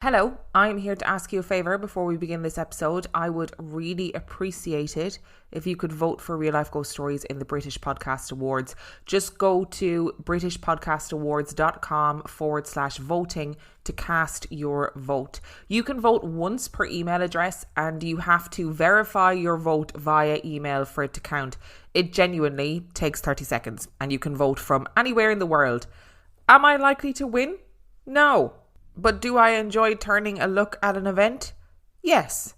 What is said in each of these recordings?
Hello, I'm here to ask you a favour before we begin this episode. I would really appreciate it if you could vote for Real Life Ghost Stories in the British Podcast Awards. Just go to britishpodcastawards.com/voting to cast your vote. You can vote once per email address and you have to verify your vote via email for it to count. It genuinely takes 30 seconds and you can vote from anywhere in the world. Am I likely to win? No. But do I enjoy turning a look at an event? Yes.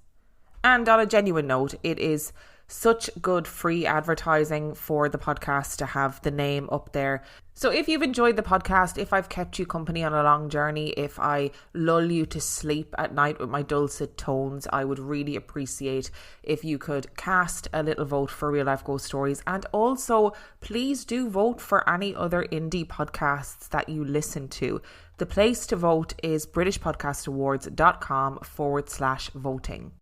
And on a genuine note, it is such good free advertising for the podcast to have the name up there. So if you've enjoyed the podcast, if I've kept you company on a long journey, if I lull you to sleep at night with my dulcet tones, I would really appreciate if you could cast a little vote for Real Life Ghost Stories. And also, please do vote for any other indie podcasts that you listen to. The place to vote is britishpodcastawards.com/voting.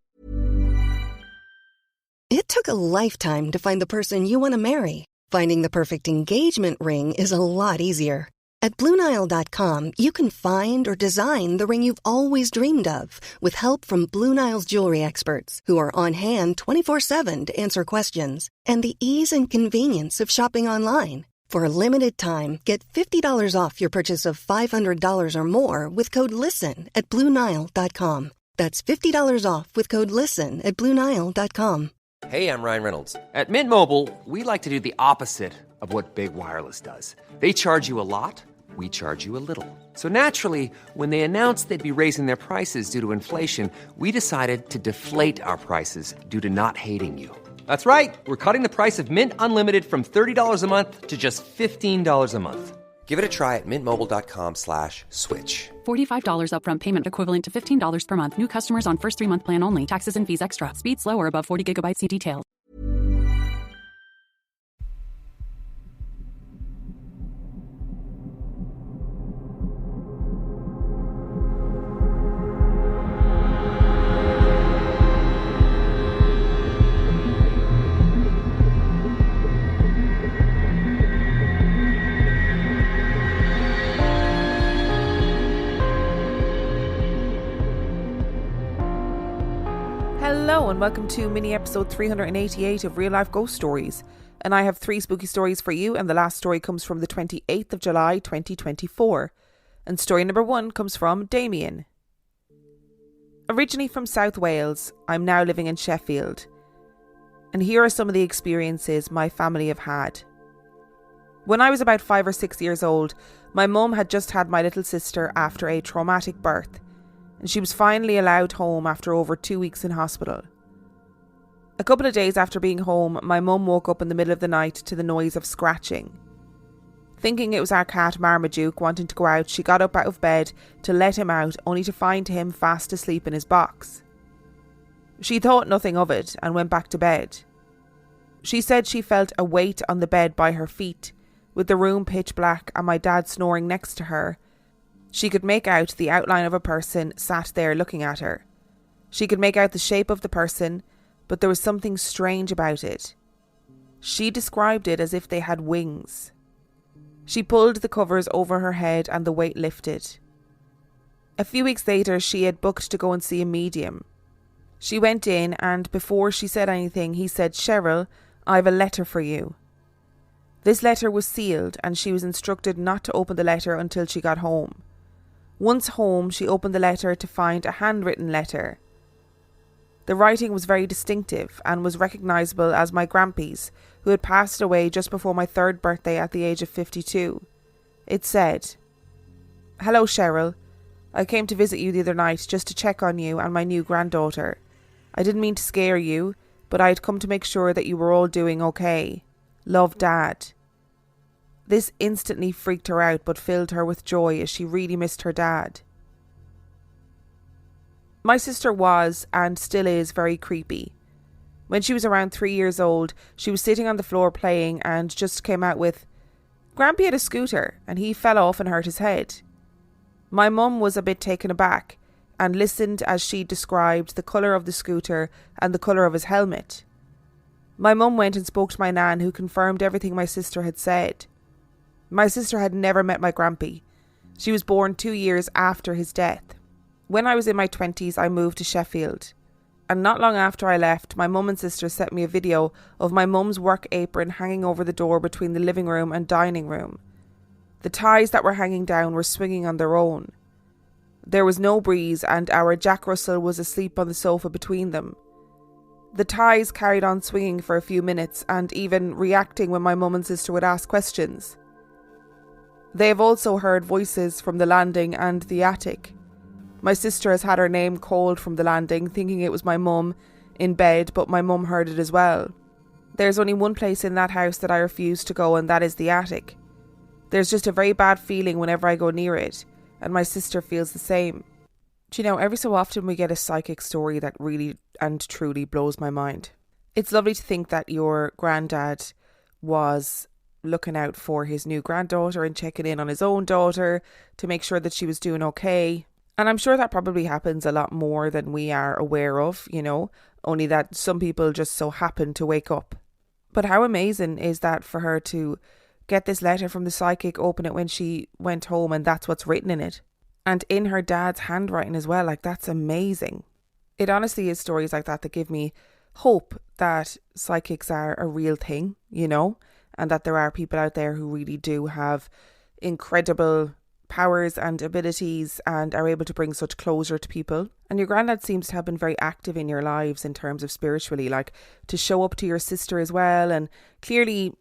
It took a lifetime to find the person you want to marry. Finding the perfect engagement ring is a lot easier. At BlueNile.com, you can find or design the ring you've always dreamed of with help from Blue Nile's jewelry experts who are on hand 24/7 to answer questions, and the ease and convenience of shopping online. For a limited time, get $50 off your purchase of $500 or more with code LISTEN at BlueNile.com. That's $50 off with code LISTEN at BlueNile.com. Hey, I'm Ryan Reynolds. At Mint Mobile, we like to do the opposite of what Big Wireless does. They charge you a lot, we charge you a little. So naturally, when they announced they'd be raising their prices due to inflation, we decided to deflate our prices due to not hating you. That's right. We're cutting the price of Mint Unlimited from $30 a month to just $15 a month. Give it a try at mintmobile.com/switch. $45 upfront payment equivalent to $15 per month. New customers on first 3-month plan only. Taxes and fees extra. Speed slower above 40 gigabytes. See details. Hello and welcome to mini episode 388 of Real Life Ghost Stories. And I have 3 spooky stories for you, and the last story comes from the 28th of July 2024. And story number 1 comes from Damian. Originally from South Wales, I'm now living in Sheffield. And here are some of the experiences my family have had. When I was about 5 or 6 years old, my mum had just had my little sister after a traumatic birth, and she was finally allowed home after over 2 weeks in hospital. A couple of days after being home, my mum woke up in the middle of the night to the noise of scratching. Thinking it was our cat Marmaduke wanting to go out, she got up out of bed to let him out, only to find him fast asleep in his box. She thought nothing of it and went back to bed. She said she felt a weight on the bed by her feet, with the room pitch black and my dad snoring next to her. She could make out the outline of a person sat there looking at her. She could make out the shape of the person, but there was something strange about it. She described it as if they had wings. She pulled the covers over her head and the weight lifted. A few weeks later, she had booked to go and see a medium. She went in and before she said anything, he said, "Cheryl, I have a letter for you." This letter was sealed and she was instructed not to open the letter until she got home. Once home, she opened the letter to find a handwritten letter. The writing was very distinctive and was recognisable as my Grampy's, who had passed away just before my 3rd birthday at the age of 52. It said, "Hello Cheryl, I came to visit you the other night just to check on you and my new granddaughter. I didn't mean to scare you, but I had come to make sure that you were all doing okay. Love, Dad." This instantly freaked her out but filled her with joy as she really missed her dad. My sister was, and still is, very creepy. When she was around 3 years old, she was sitting on the floor playing and just came out with, "Grampy had a scooter and he fell off and hurt his head." My mum was a bit taken aback and listened as she described the colour of the scooter and the colour of his helmet. My mum went and spoke to my nan, who confirmed everything my sister had said. My sister had never met my Grampy. She was born 2 years after his death. When I was in my 20s, I moved to Sheffield. And not long after I left, my mum and sister sent me a video of my mum's work apron hanging over the door between the living room and dining room. The ties that were hanging down were swinging on their own. There was no breeze and our Jack Russell was asleep on the sofa between them. The ties carried on swinging for a few minutes and even reacting when my mum and sister would ask questions. They have also heard voices from the landing and the attic. My sister has had her name called from the landing, thinking it was my mum in bed, but my mum heard it as well. There's only one place in that house that I refuse to go, and that is the attic. There's just a very bad feeling whenever I go near it, and my sister feels the same. Do you know, every so often we get a psychic story that really and truly blows my mind. It's lovely to think that your granddad was looking out for his new granddaughter and checking in on his own daughter to make sure that she was doing okay. And I'm sure that probably happens a lot more than we are aware of, you know, only that some people just so happen to wake up. But how amazing is that for her to get this letter from the psychic, open it when she went home, and that's what's written in it. And in her dad's handwriting as well. Like, that's amazing. It honestly is stories like that give me hope that psychics are a real thing, you know, and that there are people out there who really do have incredible powers and abilities and are able to bring such closure to people. And your granddad seems to have been very active in your lives in terms of spiritually, like to show up to your sister as well. And clearly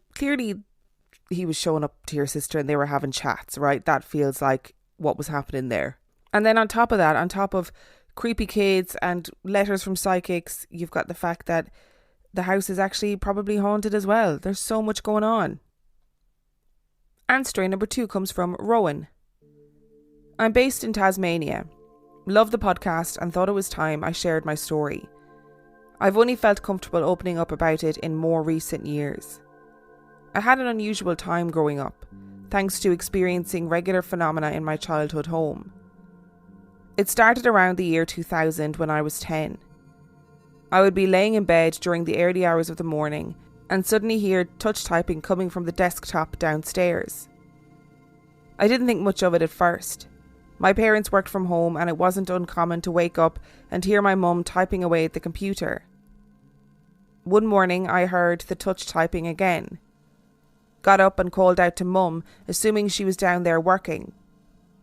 he was showing up to your sister and they were having chats, right? That feels like what was happening there. And then on top of that, on top of creepy kids and letters from psychics, you've got the fact that the house is actually probably haunted as well. There's so much going on. And story number 2 comes from Rowan. I'm based in Tasmania. Love the podcast and thought it was time I shared my story. I've only felt comfortable opening up about it in more recent years. I had an unusual time growing up, thanks to experiencing regular phenomena in my childhood home. It started around the year 2000 when I was 10. I would be laying in bed during the early hours of the morning and suddenly hear touch typing coming from the desktop downstairs. I didn't think much of it at first. My parents worked from home and it wasn't uncommon to wake up and hear my mum typing away at the computer. One morning I heard the touch typing again. Got up and called out to mum, assuming she was down there working.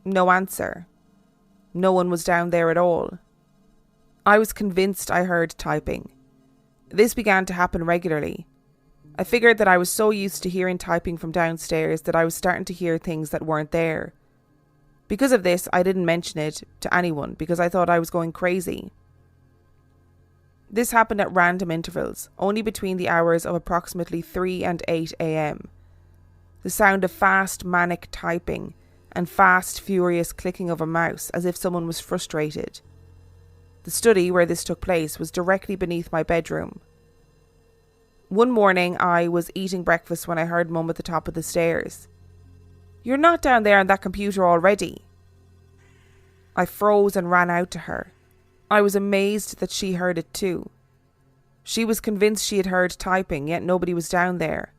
No answer. No one was down there at all. I was convinced I heard typing. This began to happen regularly. I figured that I was so used to hearing typing from downstairs that I was starting to hear things that weren't there. Because of this, I didn't mention it to anyone because I thought I was going crazy. This happened at random intervals, only between the hours of approximately 3 and 8 a.m. The sound of fast, manic typing and fast, furious clicking of a mouse as if someone was frustrated. The study where this took place was directly beneath my bedroom. One morning, I was eating breakfast when I heard Mum at the top of the stairs. "You're not down there on that computer already." I froze and ran out to her. I was amazed that she heard it too. She was convinced she had heard typing, yet nobody was down there.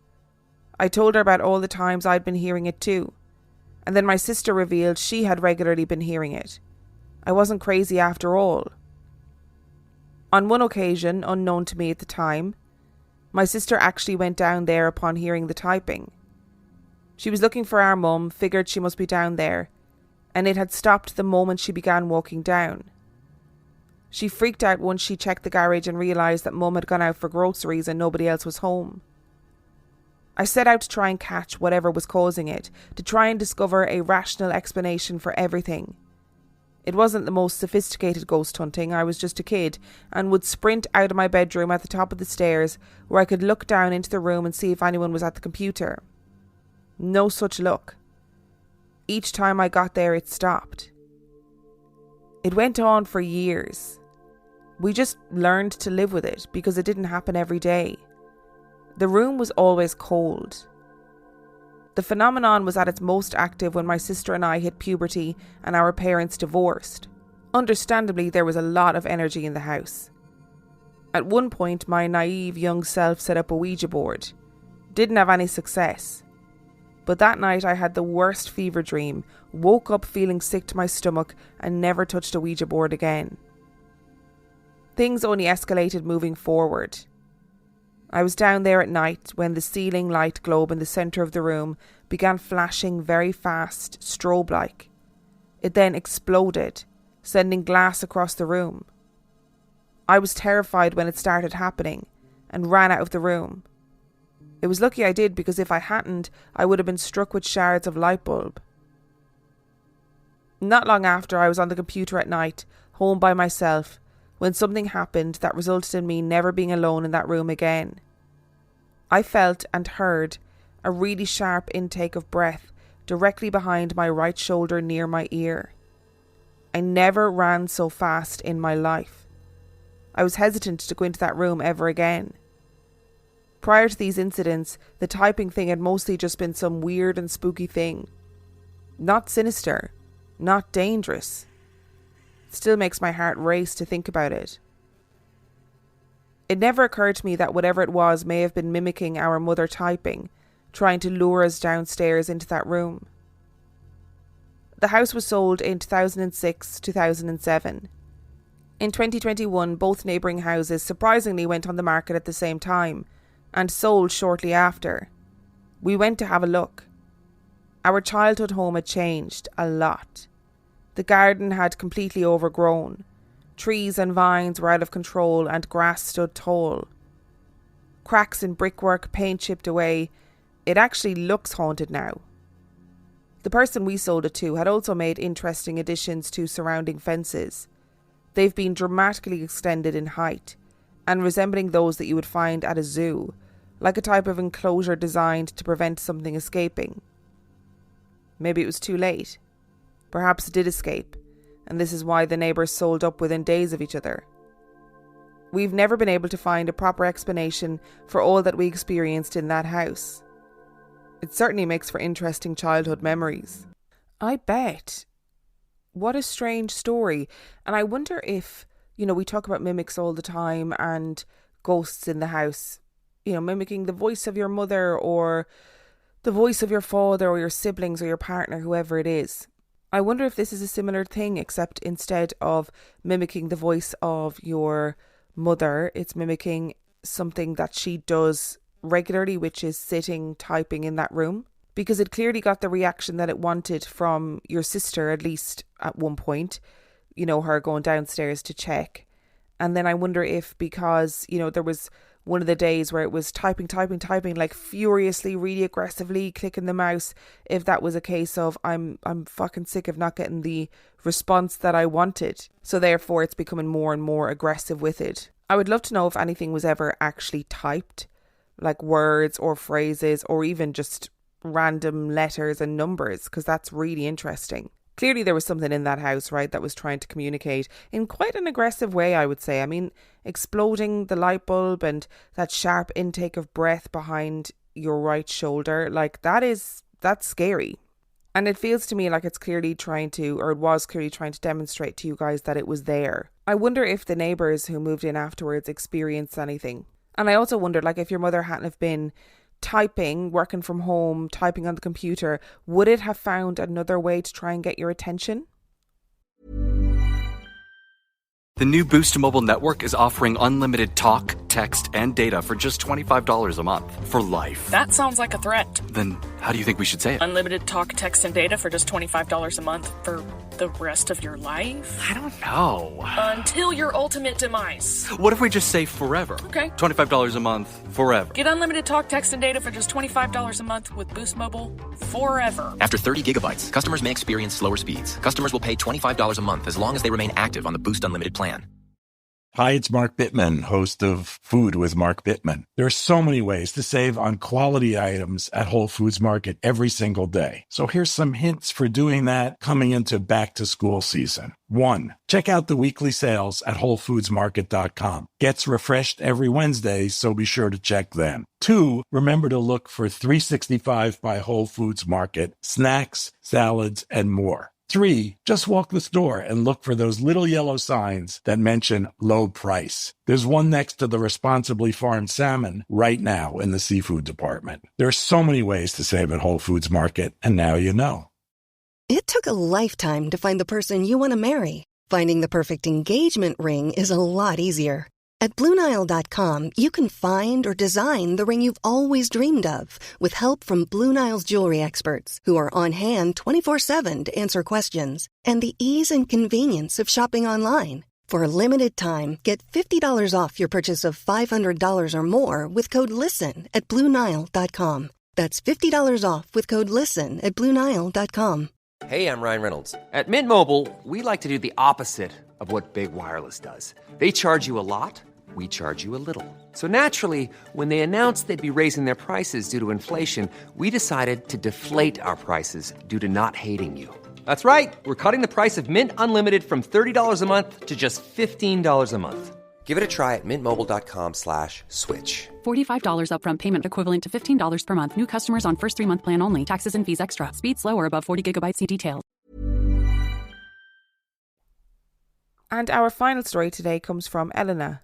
I told her about all the times I'd been hearing it too. And then my sister revealed she had regularly been hearing it. I wasn't crazy after all. On one occasion, unknown to me at the time, my sister actually went down there upon hearing the typing. She was looking for our mum, figured she must be down there, and it had stopped the moment she began walking down. She freaked out once she checked the garage and realised that Mum had gone out for groceries and nobody else was home. I set out to try and catch whatever was causing it, to try and discover a rational explanation for everything. It wasn't the most sophisticated ghost hunting, I was just a kid, and would sprint out of my bedroom at the top of the stairs where I could look down into the room and see if anyone was at the computer. No such luck. Each time I got there, it stopped. It went on for years. We just learned to live with it because it didn't happen every day. The room was always cold. The phenomenon was at its most active when my sister and I hit puberty and our parents divorced. Understandably, there was a lot of energy in the house. At one point, my naive young self set up a Ouija board. Didn't have any success. But that night I had the worst fever dream, woke up feeling sick to my stomach and never touched a Ouija board again. Things only escalated moving forward. I was down there at night when the ceiling light globe in the centre of the room began flashing very fast, strobe-like. It then exploded, sending glass across the room. I was terrified when it started happening and ran out of the room. It was lucky I did, because if I hadn't, I would have been struck with shards of light bulb. Not long after, I was on the computer at night, home by myself, when something happened that resulted in me never being alone in that room again. I felt and heard a really sharp intake of breath directly behind my right shoulder near my ear. I never ran so fast in my life. I was hesitant to go into that room ever again. Prior to these incidents, the typing thing had mostly just been some weird and spooky thing. Not sinister, not dangerous. It still makes my heart race to think about it. It never occurred to me that whatever it was may have been mimicking our mother typing, trying to lure us downstairs into that room. The house was sold in 2006-2007. In 2021, both neighbouring houses surprisingly went on the market at the same time and sold shortly after. We went to have a look. Our childhood home had changed a lot. The garden had completely overgrown. Trees and vines were out of control and grass stood tall. Cracks in brickwork, paint chipped away. It actually looks haunted now. The person we sold it to had also made interesting additions to surrounding fences. They've been dramatically extended in height and resembling those that you would find at a zoo, like a type of enclosure designed to prevent something escaping. Maybe it was too late. Perhaps it did escape, and this is why the neighbours sold up within days of each other. We've never been able to find a proper explanation for all that we experienced in that house. It certainly makes for interesting childhood memories. I bet. What a strange story. And I wonder if, we talk about mimics all the time and ghosts in the house, mimicking the voice of your mother or the voice of your father or your siblings or your partner, whoever it is. I wonder if this is a similar thing, except instead of mimicking the voice of your mother, it's mimicking something that she does regularly, which is sitting, typing in that room. Because it clearly got the reaction that it wanted from your sister, at least at one point, her going downstairs to check. And then I wonder if because, there was one of the days where it was typing, like furiously, really aggressively clicking the mouse, if that was a case of I'm fucking sick of not getting the response that I wanted. So therefore it's becoming more and more aggressive with it. I would love to know if anything was ever actually typed, like words or phrases or even just random letters and numbers, because that's really interesting. Clearly there was something in that house, right, that was trying to communicate in quite an aggressive way, I would say. I mean, exploding the light bulb and that sharp intake of breath behind your right shoulder, like that's scary. And it feels to me like it's clearly trying to, or it was clearly trying to demonstrate to you guys that it was there. I wonder if the neighbours who moved in afterwards experienced anything. And I also wondered, like, if your mother hadn't have been typing, working from home, typing on the computer, would it have found another way to try and get your attention? The new Boost Mobile network is offering unlimited talk, text, and data for just $25 a month for life. That sounds like a threat. Then how do you think we should say it? Unlimited talk, text, and data for just $25 a month for the rest of your life? I don't know. Until your ultimate demise. What if we just say forever? Okay. $25 a month, forever. Get unlimited talk, text, and data for just $25 a month with Boost Mobile forever. After 30 gigabytes, customers may experience slower speeds. Customers will pay $25 a month as long as they remain active on the Boost Unlimited plan. Hi, it's Mark Bittman, host of Food with Mark Bittman. There are so many ways to save on quality items at Whole Foods Market every single day. So here's some hints for doing that coming into back to school season. 1. Check out the weekly sales at WholeFoodsMarket.com. Gets refreshed every Wednesday, so be sure to check then. 2. Remember to look for 365 by Whole Foods Market, snacks, salads, and more. 3, just walk the store and look for those little yellow signs that mention low price. There's one next to the responsibly farmed salmon right now in the seafood department. There are so many ways to save at Whole Foods Market, and now you know. It took a lifetime to find the person you want to marry. Finding the perfect engagement ring is a lot easier. At BlueNile.com, you can find or design the ring you've always dreamed of with help from Blue Nile's jewelry experts who are on hand 24/7 to answer questions, and the ease and convenience of shopping online. For a limited time, get $50 off your purchase of $500 or more with code LISTEN at BlueNile.com. That's $50 off with code LISTEN at BlueNile.com. Hey, I'm Ryan Reynolds. At Mint Mobile, we like to do the opposite of what Big Wireless does. They charge you a lot, we charge you a little. So naturally, when they announced they'd be raising their prices due to inflation, we decided to deflate our prices due to not hating you. That's right. We're cutting the price of Mint Unlimited from $30 a month to just $15 a month. Give it a try at mintmobile.com/switch. $45 upfront payment equivalent to $15 per month. New customers on first 3-month plan only. Taxes and fees extra. Speed slower above 40 gigabytes. See details. And our final story today comes from Elena.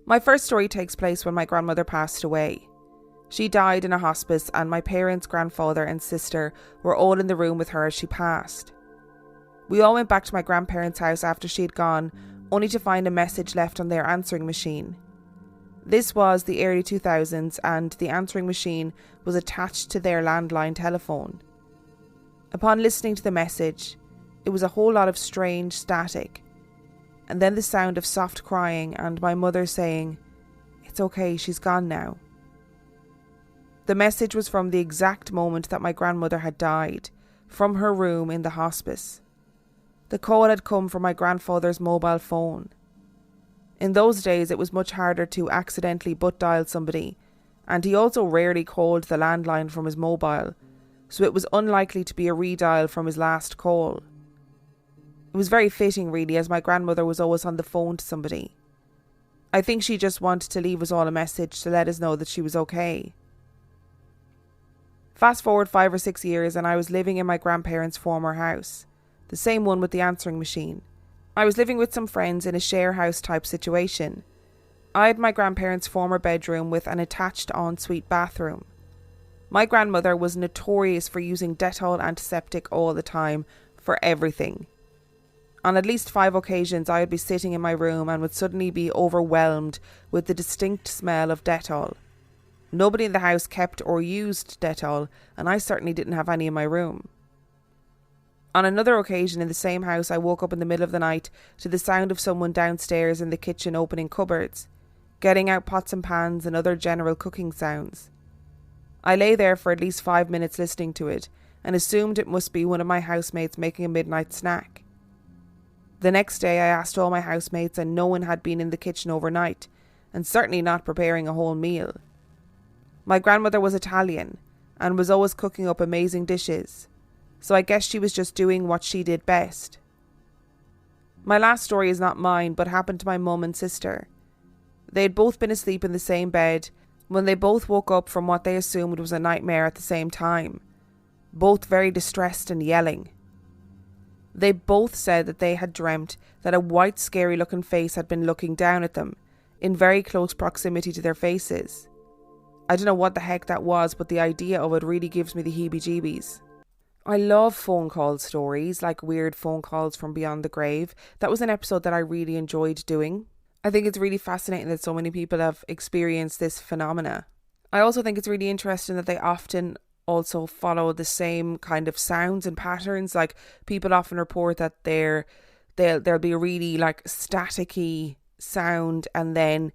My first story takes place when my grandmother passed away. She died in a hospice, and my parents, grandfather and sister were all in the room with her as she passed. We all went back to my grandparents' house after she had gone, only to find a message left on their answering machine. This was the early 2000s, and the answering machine was attached to their landline telephone. Upon listening to the message, it was a whole lot of strange static, and then the sound of soft crying and my mother saying, "It's okay, she's gone now." The message was from the exact moment that my grandmother had died, from her room in the hospice. The call had come from my grandfather's mobile phone. In those days, it was much harder to accidentally butt dial somebody, and he also rarely called the landline from his mobile, so it was unlikely to be a redial from his last call. It was very fitting, really, as my grandmother was always on the phone to somebody. I think she just wanted to leave us all a message to let us know that she was okay. Fast forward 5 or 6 years, and I was living in my grandparents' former house, the same one with the answering machine. I was living with some friends in a share house type situation. I had my grandparents' former bedroom with an attached ensuite bathroom. My grandmother was notorious for using Dettol antiseptic all the time, for everything. On at least 5 occasions, I would be sitting in my room and would suddenly be overwhelmed with the distinct smell of Dettol. Nobody in the house kept or used Dettol, and I certainly didn't have any in my room. On another occasion in the same house, I woke up in the middle of the night to the sound of someone downstairs in the kitchen opening cupboards, getting out pots and pans and other general cooking sounds. I lay there for at least 5 minutes listening to it, and assumed it must be one of my housemates making a midnight snack. The next day I asked all my housemates, and no one had been in the kitchen overnight, and certainly not preparing a whole meal. My grandmother was Italian, and was always cooking up amazing dishes, so I guess she was just doing what she did best. My last story is not mine, but happened to my mum and sister. They had both been asleep in the same bed when they both woke up from what they assumed was a nightmare at the same time, both very distressed and yelling. They both said that they had dreamt that a white, scary-looking face had been looking down at them, in very close proximity to their faces. I don't know what the heck that was, but the idea of it really gives me the heebie-jeebies. I love phone call stories, like weird phone calls from beyond the grave. That was an episode that I really enjoyed doing. I think it's really fascinating that so many people have experienced this phenomena. I also think it's really interesting that they often also follow the same kind of sounds and patterns. Like, people often report that there'll be a really like staticky sound and then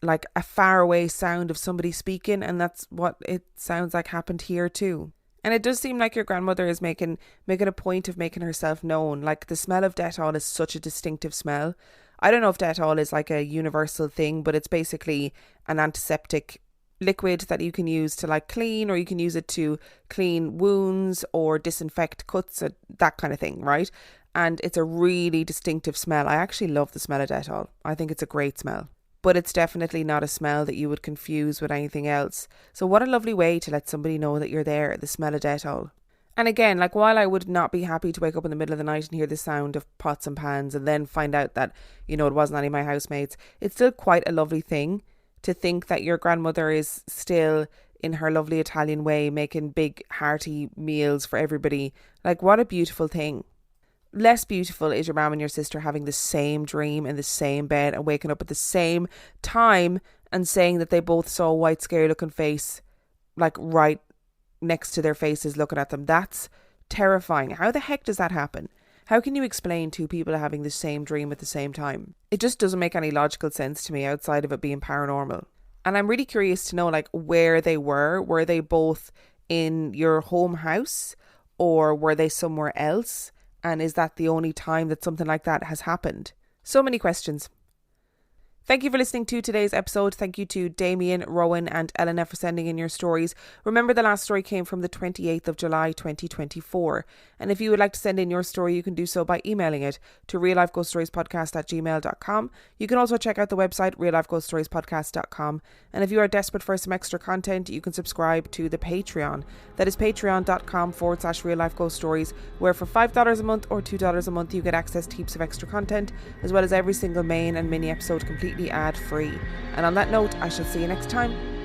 like a faraway sound of somebody speaking, and that's what it sounds like happened here too. And it does seem like your grandmother is making a point of making herself known. Like, the smell of Dettol is such a distinctive smell. I don't know if Dettol is like a universal thing, but it's basically an antiseptic liquid that you can use to like clean, or you can use it to clean wounds or disinfect cuts, that kind of thing, right? And it's a really distinctive smell. I actually love the smell of Dettol. I think it's a great smell. But it's definitely not a smell that you would confuse with anything else. So what a lovely way to let somebody know that you're there, the smell of Dettol. And again, like, while I would not be happy to wake up in the middle of the night and hear the sound of pots and pans and then find out that, you know, it wasn't any of my housemates, it's still quite a lovely thing to think that your grandmother is still in her lovely Italian way making big hearty meals for everybody. Like, what a beautiful thing. Less beautiful is your mum and your sister having the same dream in the same bed and waking up at the same time and saying that they both saw a white scary looking face, like, right next to their faces looking at them. That's terrifying. How the heck does that happen? How can you explain two people having the same dream at the same time? It just doesn't make any logical sense to me outside of it being paranormal. And I'm really curious to know, like, where they were. Were they both in your home house or were they somewhere else? And is that the only time that something like that has happened? So many questions. Thank you for listening to today's episode. Thank you to Damian, Rowan and Elena for sending in your stories. Remember, the last story came from the 28th of July 2024. And if you would like to send in your story, you can do so by emailing it to reallifeghoststoriespodcast@gmail.com. You can also check out the website reallifeghoststoriespodcast.com. And if you are desperate for some extra content, you can subscribe to the Patreon. That is patreon.com/reallifeghoststories, where for $5 a month or $2 a month, you get access to heaps of extra content, as well as every single main and mini episode completely ad-free. And on that note, I shall see you next time.